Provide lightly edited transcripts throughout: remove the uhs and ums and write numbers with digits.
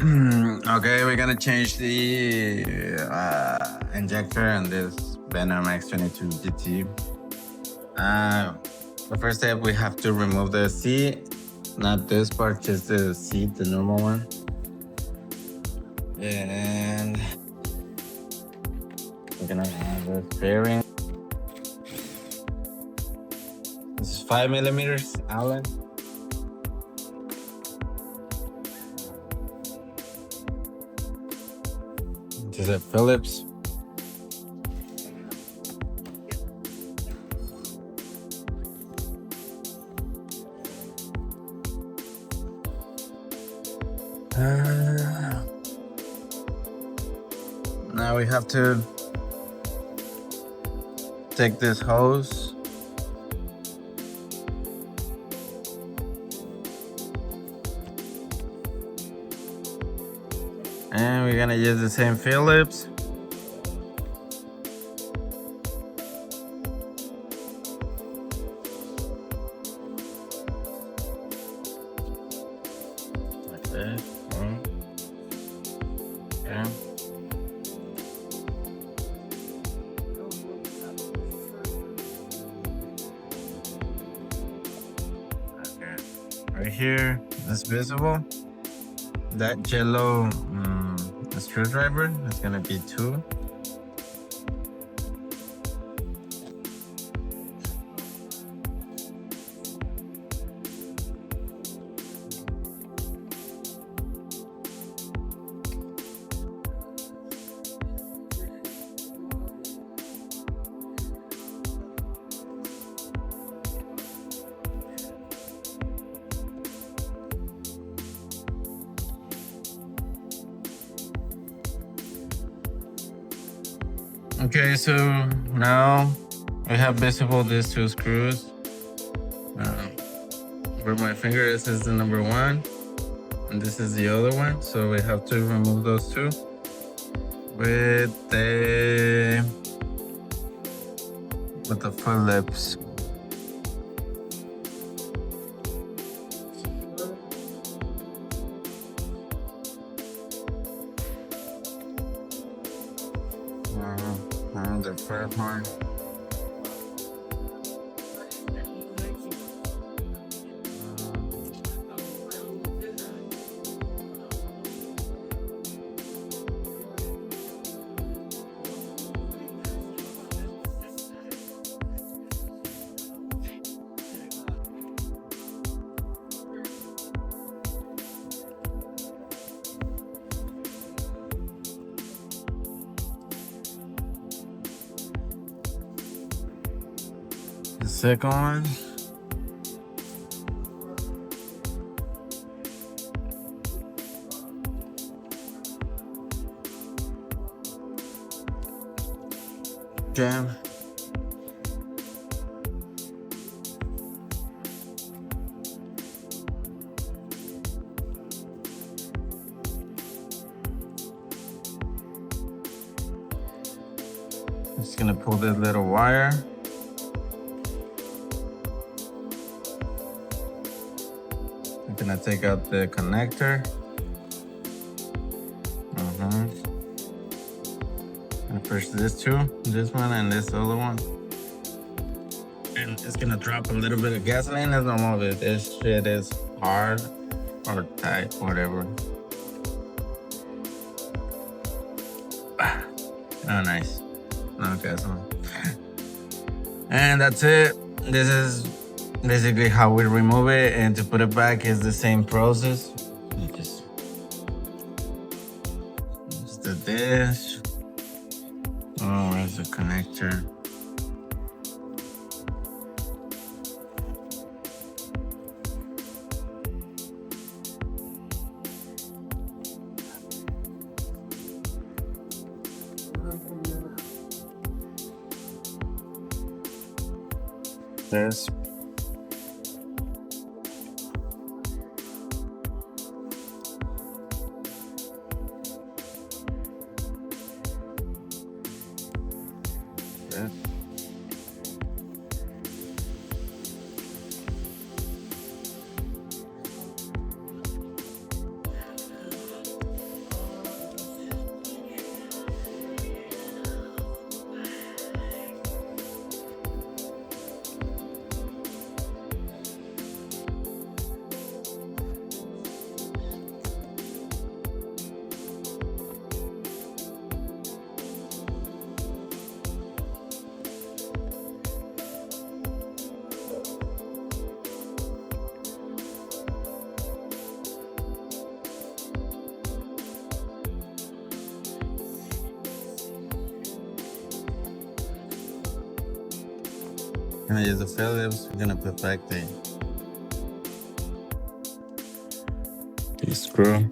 Okay, we're gonna change the injector on this Venom X22GT. The first step, we have to remove the seat, not this part, just the seat, the normal one. And we're gonna have the fairing. This is 5mm Allen. This is a Phillips. Now we have to take this hose. And we're gonna use the same Phillips. Like that. Yeah. Okay. Right here, it's visible. That yellow screwdriver is gonna be 2. Okay, so now we have visible these 2 screws. Where my finger is the number 1, and this is the other one. So we have to remove those 2 with the Phillips. The first one. The second one. Jam. Just gonna pull this little wire. I'm gonna take out the connector. And push this 2, this one and this other one. And it's gonna drop a little bit of gasoline as normal, but this shit is hard or tight, whatever. Oh, nice. No gasoline. And that's it. This is basically how we remove it, and to put it back is the same process. You just do this. Oh, where's the connector? This. This. Gonna use the Phillips. We're gonna put back the screw.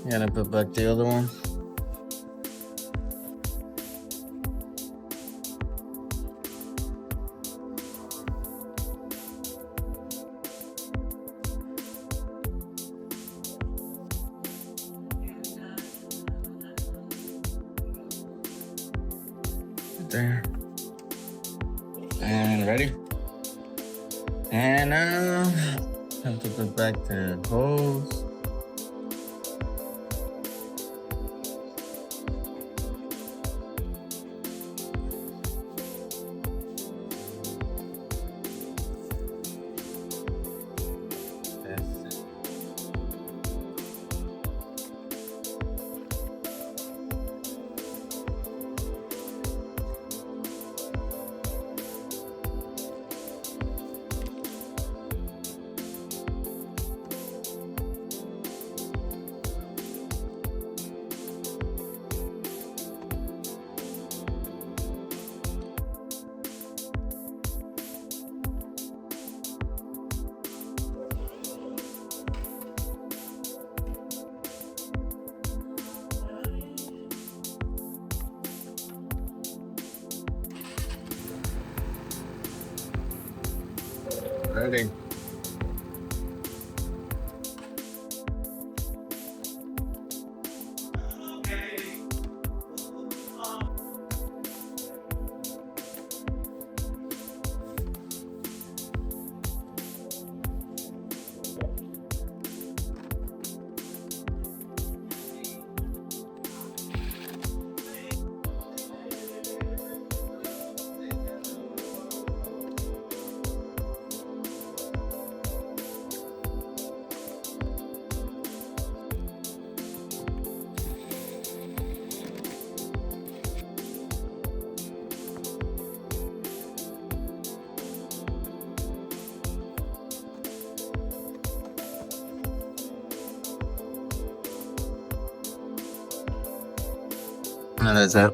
Gonna put back the other one. There. And ready. And have to put back the hose. Ready. And that's it.